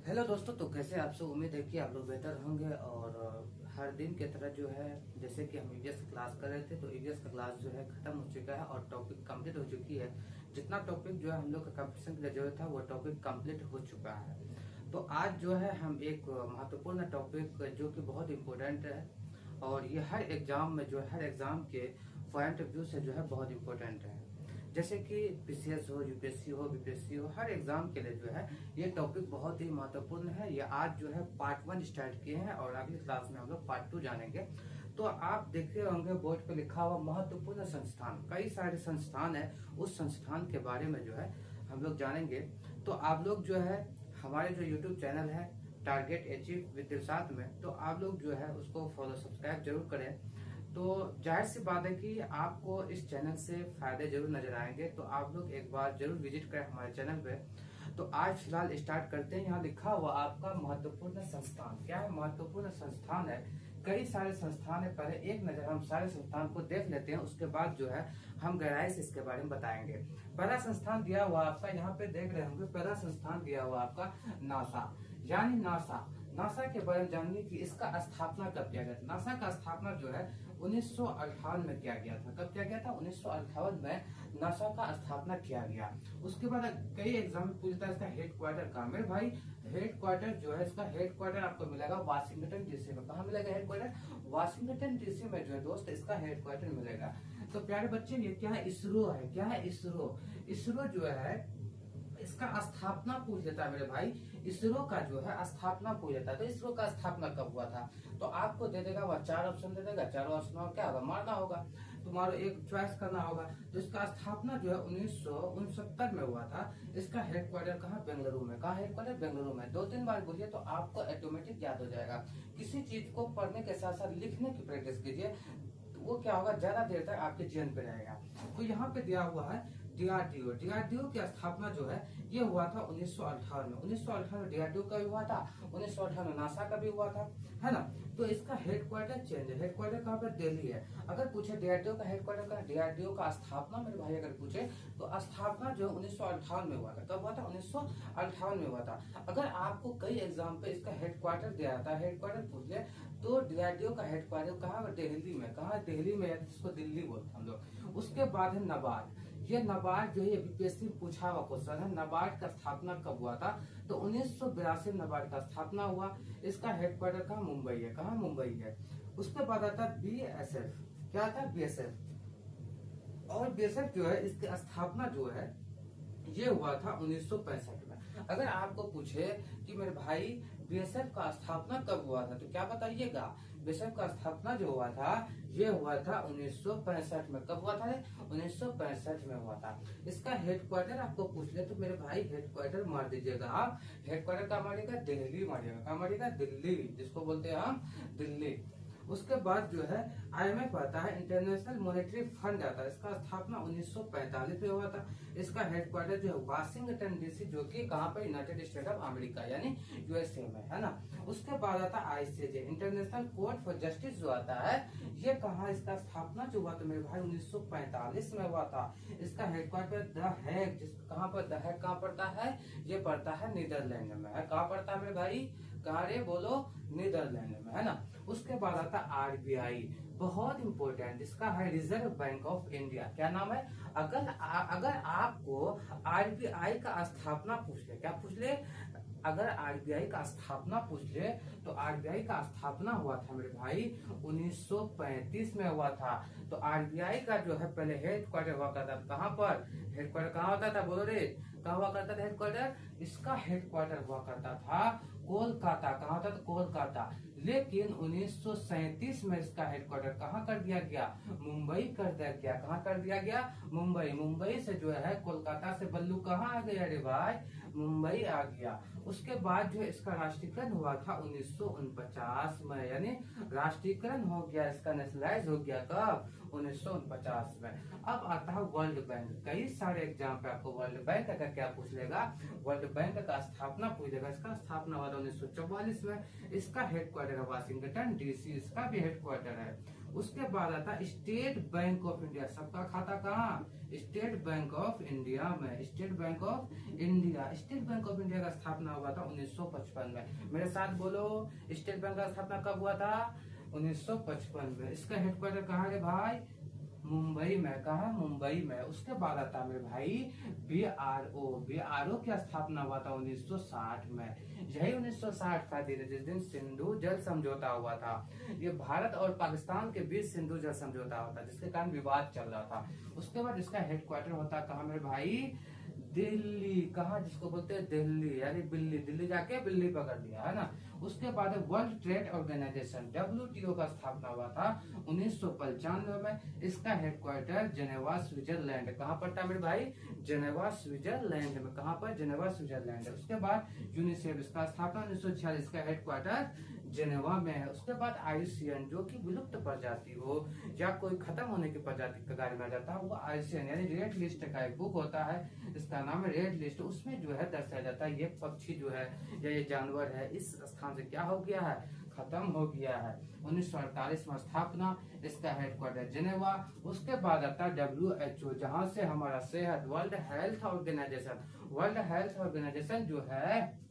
Hello दोस्तों, तो कैसे आप सब। उम्मीद है कि आप लोग बेहतर होंगे। और हर दिन की तरह जो है, जैसे कि हम ईवीएस की क्लास कर रहे थे, तो ईवीएस का क्लास जो है खत्म हो चुका है और टॉपिक कंप्लीट हो चुकी है। जितना टॉपिक जो है हम लोग का कंपटीशन के लिए जरूरत था वो टॉपिक कंप्लीट हो चुका है। तो आज जो है हम एक महत्वपूर्ण टॉपिक जो कि बहुत इम्पोर्टेंट है और ये हर एग्जाम में जो है, हर एग्जाम के पॉइंट ऑफ व्यू से जो है बहुत इम्पोर्टेंट है। जैसे कि पीसीएस हो, यूपीएससी हो, बीपीएससी हो, हर एग्जाम के लिए जो है ये टॉपिक बहुत ही महत्वपूर्ण है। ये आज जो है पार्ट 1 स्टार्ट किए हैं और अगली क्लास में हम लोग पार्ट 2 जानेंगे। तो आप देखे होंगे बोर्ड पे लिखा हुआ महत्वपूर्ण संस्थान, कई सारे संस्थान है, उस संस्थान के बारे में जो है हम लोग जानेंगे। तो आप लोग जो है हमारे जो यूट्यूब चैनल है टारगेट अचीव विद दिलशाद में, तो आप लोग जो है उसको फॉलो सब्सक्राइब जरूर करें। तो जाहिर सी बात है कि आपको इस चैनल से फायदे जरूर नजर आएंगे, तो आप लोग एक बार जरूर विजिट करें हमारे चैनल पे। तो आज फिलहाल स्टार्ट करते हैं। यहाँ लिखा हुआ आपका महत्वपूर्ण संस्थान क्या है। महत्वपूर्ण संस्थान है, कई सारे संस्थान है। पहले एक नजर हम सारे संस्थान को देख लेते हैं, उसके बाद जो है हम गहराई से इसके बारे में बताएंगे। पहला संस्थान दिया हुआ आपका, यहाँ पे देख रहे होंगे, पहला संस्थान दिया हुआ आपका नासा, यानी नासा। नासा के बारे में जानिए कि इसका स्थापना कब किया गया था। नासा का स्थापना जो है 1958 में किया गया था। कब किया गया था? 1958 में नासा का स्थापना किया गया। उसके बाद कई एग्जाम में पूछता है इसका हेड क्वार्टर कहाँ। मेरे भाई हेड क्वार्टर जो है, इसका हेड क्वार्टर आपको मिलेगा वाशिंगटन डीसी में। कहाँ मिलेगा हेड क्वार्टर? वाशिंगटन डीसी में जो है दोस्त इसका हेड क्वार्टर मिलेगा। तो प्यारे बच्चे, ये क्या है? इसरो है। क्या है? इसरो। इसरो जो है इसका स्थापना पूछ लेता है मेरे भाई। इसरो का जो है स्थापना पूछ लेता है। तो इसरो का स्थापना कब हुआ था? तो आपको दे देगा वह 4 ऑप्शन दे देगा। 4 ऑप्शन और क्या होगा? मारना होगा, तुम्हारा एक चॉइस करना होगा। तो इसका स्थापना जो है 1969 में हुआ था। इसका हेडक्वार्टर कहाँ? बेंगलुरु में। कहाँ हेडक्वार्टर? बेंगलुरु में। 2-3 बार बोलिए तो आपको ऑटोमेटिक याद हो जाएगा। किसी चीज को पढ़ने के साथ साथ लिखने की प्रैक्टिस कीजिए, तो वो क्या होगा, ज्यादा देर तक आपके जीवन पे रहेगा। तो यहाँ पे दिया हुआ है डीआरडीओ। डीआरडीओ की स्थापना जो है ये हुआ था 1958 में। 1958 में डीआरडीओ का भी हुआ था, 1958 में नासा का भी हुआ था, है ना। तो इसका हेडक्वार्टर चेंज है। हेडक्वार्टर कहाँ पर? दिल्ली है। अगर पूछे डीआरडीओ का हेडक्वार्टर का, डीआरडीओ का स्थापना मेरे भाई अगर पूछे तो स्थापना जो है 1958 में हुआ था। कब हुआ था? 1958 में हुआ था। अगर आपको कई एग्जाम पे इसका हेडक्वार्टर दिया जाता है, हेडक्वार्टर पूछ ले, तो डीआरडीओ का हेडक्वार्टर कहाँ? दिल्ली में। कहाँ? दिल्ली में, जिसको दिल्ली बोलते हैं हम लोग। उसके बाद है नाबार्ड। ये नाबार्ड जो है बीपीएससी में पूछा हुआ क्वेश्चन है। नाबार्ड का स्थापना कब हुआ था? तो 1982 में नाबार्ड का स्थापना हुआ। इसका हेडक्वार्टर कहाँ? मुंबई है। कहाँ? मुंबई है। उसके बाद आता है बीएसएफ। क्या था? बीएसएफ। और बीएसएफ जो है इसकी स्थापना जो है ये हुआ था 1965 में। अगर आपको पूछे कि मेरे भाई बीएसएफ का स्थापना कब हुआ था, तो क्या बताइएगा? बीएसएफ का स्थापना जो हुआ था ये हुआ था 1965 में। कब हुआ था? 1965 में हुआ था। इसका हेडक्वार्टर आपको पूछ ले तो मेरे भाई हेडक्वार्टर मार दीजिएगा आप। हेडक्वार्टर का मारिएगा? दिल्ली मारिएगा। क्या मारिएगा? दिल्ली, जिसको बोलते हैं हम दिल्ली। उसके बाद जो है आईएमएफ आता है, इंटरनेशनल मॉनेटरी फंड आता है। इसका स्थापना 1945 में हुआ था। इसका हेडक्वार्टर जो है वाशिंगटन डीसी, जो कि कहाँ पर? यूनाइटेड स्टेट ऑफ अमेरिका यानी यूएसए में, है ना। उसके बाद आता है ICJ, international court for justice जो आता है, ये कहाँ? इसका स्थापना जो हुआ था मेरे भाई 1945 में हुआ था। इसका हेडक्वार्टर द हैग, कहाँ पर? द हैग कहाँ पड़ता है? ये पड़ता है नीदरलैंड में। है कहाँ पड़ता है मेरे भाई? कहाँ रे बोलो? नीदरलैंड में, है ना। उसके बाद आता है आरबीआई, बहुत इंपॉर्टेंट, जिसका है रिजर्व बैंक ऑफ इंडिया। क्या नाम है? अगर आपको आरबीआई का स्थापना पूछ ले, क्या पूछ ले? अगर आरबीआई का स्थापना पूछ ले तो आरबीआई का स्थापना हुआ था मेरे भाई 1935 में हुआ था। तो आरबीआई का जो है पहले हेडक्वार्टर हुआ करता था कहाँ पर? हेडक्वार्टर कहाँ होता था? बोलो रे, कहाँ हुआ करता था हेडक्वार्टर? इसका हेडक्वार्टर हुआ करता था कोलकाता। कहाँ होता था? कोलकाता। लेकिन 1937 में इसका हेडक्वार्टर कहाँ कर दिया गया? मुंबई कर दिया गया। कहाँ कर दिया गया? मुंबई। मुंबई से जो है कोलकाता से बल्लू कहाँ आ गया रे भाई? मुंबई आ गया। उसके बाद जो इसका राष्ट्रीयकरण हुआ था 1949 में, यानी राष्ट्रीयकरण हो गया, इसका नेशनलाइज हो गया। कब? 1949 में। अब आता है वर्ल्ड बैंक। कई सारे एग्जाम पे आपको वर्ल्ड बैंक का क्या पूछ लेगा? वर्ल्ड बैंक का स्थापना पूछ लेगा। इसका स्थापना हुआ था 1944 में। इसका हेडक्वार्टर है वाशिंगटन डीसी, इसका भी हेडक्वार्टर है। उसके बाद आता है स्टेट बैंक ऑफ इंडिया। सबका खाता कहाँ? स्टेट बैंक ऑफ इंडिया में। State bank of India, state bank of India का स्थापना हुआ था 1955 में। मेरे साथ बोलो, स्टेट बैंक का स्थापना कब हुआ था? 1955 में। इसका हेडक्वार्टर कहाँ है भाई? मुंबई में। कहा? मुंबई में। उसके बाद आता है मेरे भाई बीआरओ। बीआरओ की स्थापना हुआ था 1960 में। यही 1960 था दिन जिस दिन सिंधु जल समझौता हुआ था। ये भारत और पाकिस्तान के बीच सिंधु जल समझौता होता, जिसके कारण विवाद चल रहा था। उसके बाद इसका हेडक्वार्टर होता कहा मेरे भाई? दिल्ली। कहा? जिसको बोलते हैं दिल्ली, यानी बिल्ली। दिल्ली जाके बिल्ली पकड़ लिया, है ना। उसके बाद वर्ल्ड ट्रेड ऑर्गेनाइजेशन WTO का स्थापना हुआ था 1995 में। इसका हेडक्वार्टर जेनेवा स्विट्जरलैंड। कहाँ पर था मेरे भाई? जेनेवा स्विट्जरलैंड में। कहाँ पर? Geneva Switzerland. उसके बाद यूनिसेफ, इसका स्थापना 1946, का हेडक्वार्टर जेनेवा में है। उसके बाद IUCN, जो कि विलुप्त प्रजाति हो या कोई खत्म होने की प्रजाति के बारे में आ जाता है, वो IUCN यानी रेड लिस्ट का एक बुक होता है, इसका नाम है रेड लिस्ट। उसमें जो है दर्शाया जाता है ये पक्षी जो है या ये जानवर है इस स्थान से क्या हो गया है? खत्म हो गया है। 1948 में स्थापना, इसका हेडक्वार्टर जेनेवा। उसके बाद आता है WHO, जहां से हमारा सेहत, World Health Organization. World Health Organization जो है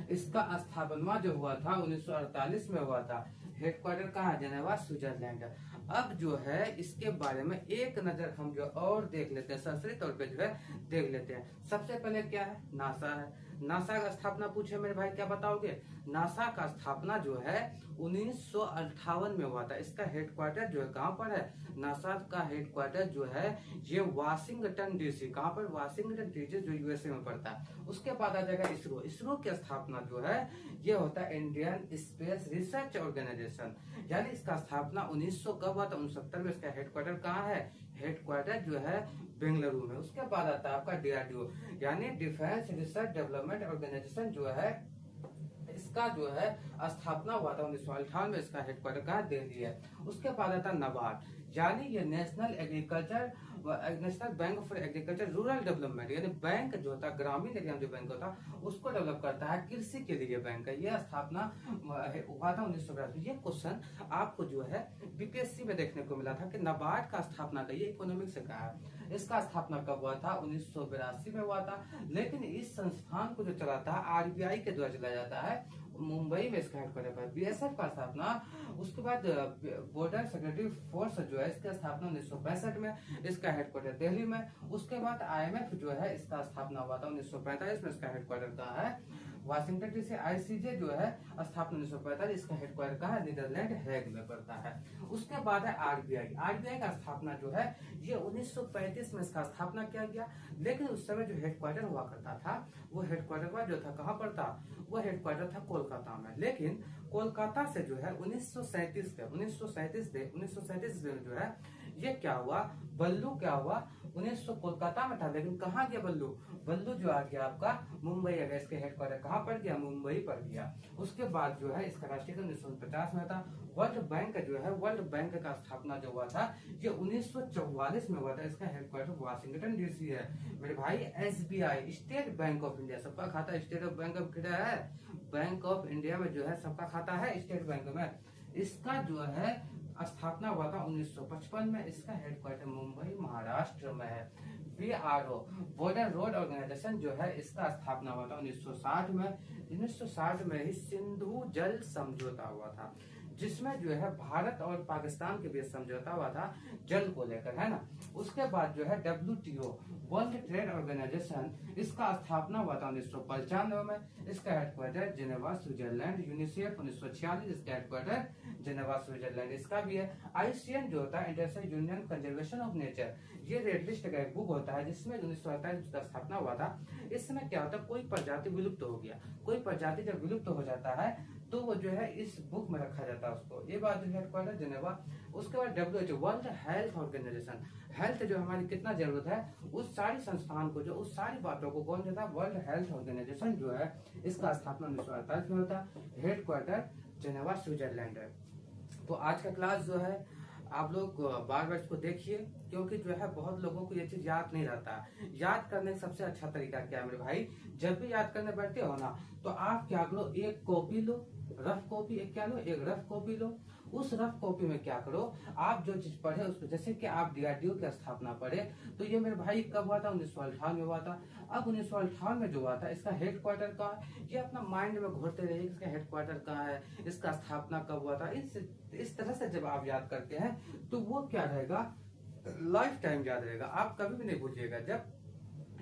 इसका स्थापना जो हुआ था 1948 में हुआ था। हेडक्वार्टर कहाँ? Geneva Switzerland. अब जो है इसके बारे में एक नजर हम जो और देख लेते हैं, शास्त्रीय तौर पे जो है देख लेते हैं। सबसे पहले क्या है? नासा है। नासा का स्थापना पूछे मेरे भाई, क्या बताओगे? नासा का स्थापना जो है 1958 में हुआ था। इसका हेडक्वार्टर जो है कहाँ पर है? नासा का हेडक्वार्टर जो है ये वाशिंगटन DC। कहाँ पर? वाशिंगटन DC, जो USA में पड़ता है। उसके बाद आ जाएगा इसरो। इसरो की स्थापना जो है ये होता है इंडियन स्पेस रिसर्च ऑर्गेनाइजेशन, यानी इसका स्थापना 1900 कब हुआ था? 69 में। इसका हेडक्वार्टर कहाँ है? हेडक्वार्टर जो है बेंगलुरु में। उसके बाद आता है आपका DRDO, यानी डिफेंस रिसर्च डेवलपमेंट ऑर्गेनाइजेशन, जो है इसका जो है स्थापना हुआ था 1958 में। इसका हेडक्वार्टर कहाँ? दिल्ली है। उसके बाद आता है नाबार्ड, यानी ये national bank for agriculture rural development, यानी बैंक जो होता है ग्रामीण एरिया में जो बैंक होता है उसको डेवलप करता है, कृषि के लिए बैंक है। ये स्थापना हुआ था 1982। ये क्वेश्चन आपको जो है BPSC में देखने को मिला था कि नाबार्ड का स्थापना का, ये इकोनॉमिक्स से कहा है, इसका स्थापना कब हुआ था? 1982 में हुआ था। लेकिन इस संस्थान को जो चलाता है RBI के द्वारा चलाया जाता है, मुंबई में इसका हेडक्वार्टर है। BSF का स्थापना, उसके बाद बॉर्डर सिक्योरिटी फोर्स जो है इसका स्थापना 1965 में, इसका हेडक्वार्टर दिल्ली में। उसके बाद IMF जो है इसका स्थापना हुआ था 1945 में, इसका हेडक्वार्टर कहाँ है? Washington DC। ICJ जो है स्थापना 1945, इसका हेडक्वार्टर कहाँ है? नीदरलैंड हेग में पड़ता है। उसके बाद है RBI का स्थापना जो है ये 1935 में इसका स्थापना किया गया। लेकिन उस समय जो हेडक्वार्टर हुआ करता था वो हेडक्वार्टर जो था कहाँ पर था? वो हेडक्वार्टर था कोलकाता में। लेकिन कोलकाता से जो है 1937 में जो है ये क्या हुआ? बल्लू क्या हुआ? 1900 कोलकाता में था, लेकिन कहाँ गया बल्लू? बल्लू जो आ गया आपका मुंबई आ गया। इसके हेडक्वार्टर कहाँ पर गया? मुंबई पर गया। उसके बाद जो है इसका राष्ट्रीय 1950 में था। वर्ल्ड बैंक जो है, वर्ल्ड बैंक का स्थापना जो हुआ था ये 1944 में हुआ था। इसका हेडक्वार्टर वाशिंगटन DC है। मेरे भाई SBI, state bank of India, सबका खाता state of bank of India है। बैंक ऑफ इंडिया में जो है सबका खाता है स्टेट बैंक में। इसका जो है स्थापना हुआ था 1955 में। इसका हेडक्वार्टर मुंबई महाराष्ट्र में है। BRO, बॉर्डर रोड ऑर्गेनाइजेशन जो है इसका स्थापना हुआ था 1960 में। 1960 में ही सिंधु जल समझौता हुआ था, जिसमें जो है भारत और पाकिस्तान के बीच समझौता हुआ था जल को लेकर, है ना। उसके बाद जो है WTO, वर्ल्ड ट्रेड ऑर्गेनाइजेशन, इसका स्थापना हुआ था 1995 में। इसका हेडक्वार्टर जेनेवा स्विट्जरलैंड। यूनिसेफ 1946, इसका हेडक्वार्टर जेनेवा स्विट्जरलैंड इसका भी है। IUCN जो होता है international union conservation of nature, ये रेड लिस्ट का एक बुक होता है जिसमें 1948 का स्थापना हुआ था। इस समय क्या होता है? कोई प्रजाति विलुप्त हो गया, कोई प्रजाति जब विलुप्त हो जाता है तो वो जो है इस बुक में रखा जाता है उसको। ये बात जो हेडक्वार्टर जेनेवा। उसके बाद WHO, World Health Organization, health जो हमारी कितना जरूरत है उस सारी संस्थान को, जो उस सारी बातों को कौन देता है? वर्ल्ड हेल्थ ऑर्गेनाइजेशन जो है इसका स्थापना 1948 में होता है। हेडक्वार्टर जेनेवा स्विट्जरलैंड है। तो आज का क्लास जो है आप लोग बार बार इसको देखिए, क्योंकि जो है बहुत लोगों को ये चीज याद नहीं रहता। याद करने का सबसे अच्छा तरीका क्या है मेरे भाई? जब भी याद करने बैठते हो ना तो आप क्या करो, एक कॉपी लो रफ कॉपी एक क्या लो, एक रफ कॉपी लो। उस रफ कॉपी में क्या करो, आप जो चीज पढ़े उसको, जैसे कि आप डीआरडीओ की स्थापना पढ़े, तो ये मेरे भाई कब हुआ था, 1958 में हुआ था। अब 1958 में जो हुआ था, इसका हेडक्वार्टर कहाँ है, ये अपना माइंड में घूरते रहिए, इसका हेडक्वार्टर कहाँ है, इसका स्थापना कब हुआ था। इस तरह से जब आप याद करते हैं तो वो क्या रहेगा, लाइफ टाइम याद रहेगा, आप कभी भी नहीं भूलिएगा। जब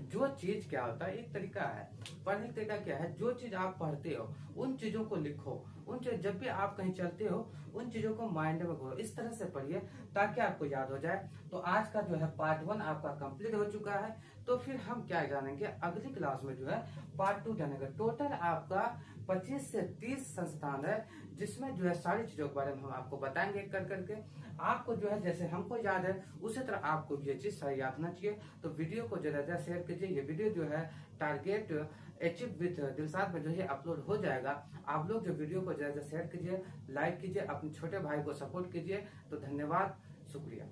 जो चीज क्या होता है, एक तरीका है पढ़ने का, तरीका क्या है, जो चीज आप पढ़ते हो उन चीजों को लिखो, उन चीज जब भी आप कहीं चलते हो उन चीजों को माइंड में घोरो, इस तरह से पढ़िए ताकि आपको याद हो जाए। तो आज का जो है पार्ट 1 आपका कंप्लीट हो चुका है। तो फिर हम क्या जानेंगे अगली क्लास में, जो है पार्ट 2 जानेंगे। टोटल आपका 25 से 30 संस्थान है, जिसमें जो है सारी चीजों के बारे में हम आपको बताएंगे कर करके। आपको जो है जैसे हमको याद है उसी तरह आपको भी ये चीज सारी याद होना चाहिए। तो वीडियो को ज्यादा ज्यादा शेयर कीजिए। ये वीडियो जो है टारगेट अचीव विद दिलशाद में जो है अपलोड हो जाएगा। आप लोग जो वीडियो को ज्यादा शेयर कीजिए, लाइक कीजिए, अपने छोटे भाई को सपोर्ट कीजिए। तो धन्यवाद, शुक्रिया।